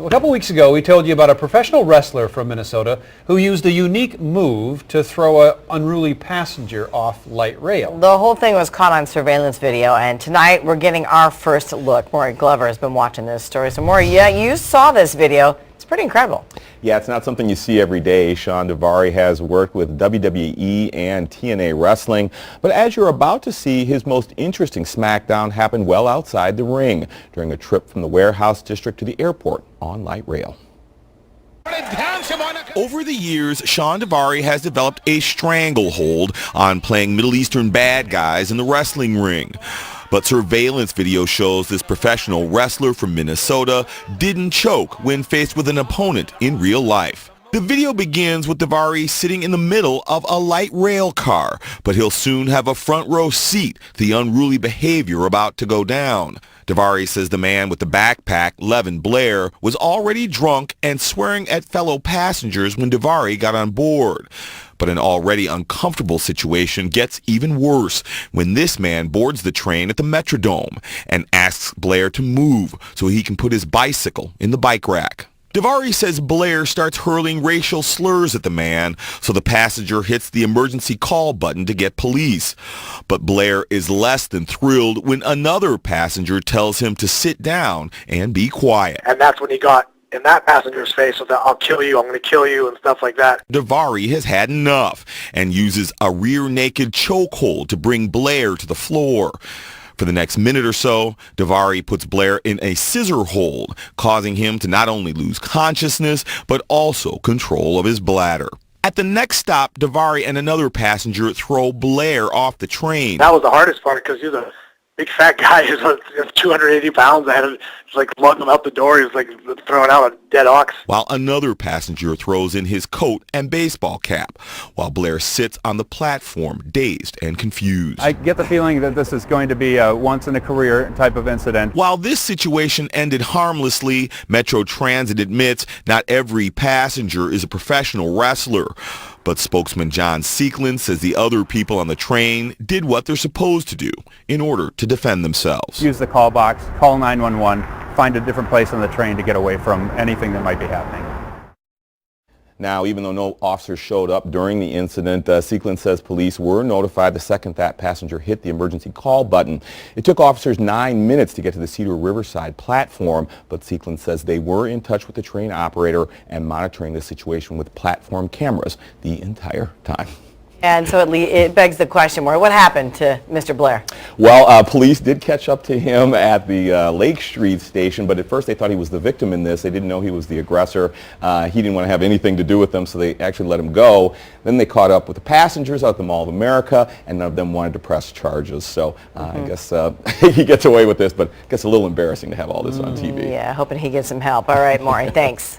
A couple weeks ago, we told you about a professional wrestler from Minnesota who used a unique move to throw an unruly passenger off light rail. The whole thing was caught on surveillance video, and tonight we're getting our first look. Maury Glover has been watching this story. So Maury, yeah, you saw this video. It's pretty incredible. Yeah, it's not something you see every day. Shawn Daivari has worked with WWE and TNA Wrestling, but as you're about to see, his most interesting smackdown happened well outside the ring during a trip from the warehouse district to the airport on light rail. Over the years, Shawn Daivari has developed a stranglehold on playing Middle Eastern bad guys in the wrestling ring. But surveillance video shows this professional wrestler from Minnesota didn't choke when faced with an opponent in real life. The video begins with Daivari sitting in the middle of a light rail car, but he'll soon have a front row seat to the unruly behavior about to go down. Daivari says the man with the backpack, Levin Blair, was already drunk and swearing at fellow passengers when Daivari got on board. But an already uncomfortable situation gets even worse when this man boards the train at the Metrodome and asks Blair to move so he can put his bicycle in the bike rack. Daivari says Blair starts hurling racial slurs at the man, so the passenger hits the emergency call button to get police. But Blair is less than thrilled when another passenger tells him to sit down and be quiet. And that's when he got in that passenger's face with the "I'll kill you, I'm going to kill you" and stuff like that. Daivari has had enough and uses a rear naked chokehold to bring Blair to the floor. For the next minute or so, Daivari puts Blair in a scissor hold, causing him to not only lose consciousness, but also control of his bladder. At the next stop, Daivari and another passenger throw Blair off the train. That was the hardest part because he's a big fat guy. He's 280 pounds. I had to just like lug him out the door. He was like throwing out a dead ox. While another passenger throws in his coat and baseball cap, while Blair sits on the platform, dazed and confused. I get the feeling that this is going to be a once-in-a-career type of incident. While this situation ended harmlessly, Metro Transit admits not every passenger is a professional wrestler. But spokesman John Seekland says the other people on the train did what they're supposed to do in order to defend themselves. Use the call box, call 911, find a different place on the train to get away from anything that might be happening. Now, even though no officers showed up during the incident, Seekland says police were notified the second that passenger hit the emergency call button. It took officers 9 minutes to get to the Cedar Riverside platform, but Seekland says they were in touch with the train operator and monitoring the situation with platform cameras the entire time. And so it begs the question, Maury, what happened to Mr. Blair? Well, police did catch up to him at the Lake Street station, but at first they thought he was the victim in this. They didn't know he was the aggressor. He didn't want to have anything to do with them, so they actually let him go. Then they caught up with the passengers out at the Mall of America, and none of them wanted to press charges. So I guess he gets away with this, but it gets a little embarrassing to have all this on TV. Yeah, hoping he gets some help. All right, Maury, thanks.